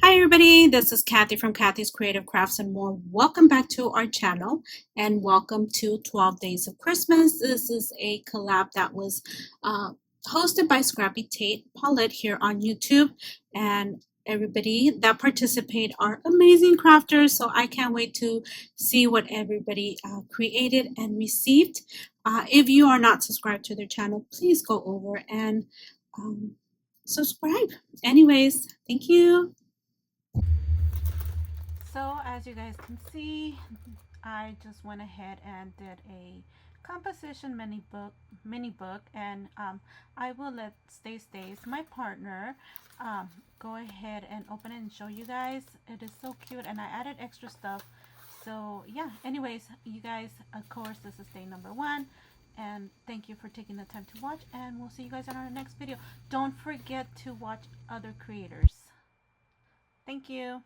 Hi everybody, this is Kathy from Kathy's Creative Crafts and more. Welcome back to our channel and welcome to 12 Days of Christmas. This is a collab that was hosted by Scrappytate Paulette here on YouTube, and everybody that participate are amazing crafters, so I can't wait to see what everybody created and received. If you are not subscribed to their channel, please go over and subscribe. Anyways, thank you. So as you guys can see, I just went ahead and did a composition mini book, and I will let Stace, my partner, go ahead and open it and show you guys. It is so cute, and I added extra stuff. So yeah, anyways, you guys, of course, this is day number 1. And thank you for taking the time to watch, and we'll see you guys on our next video. Don't forget to watch other creators. Thank you.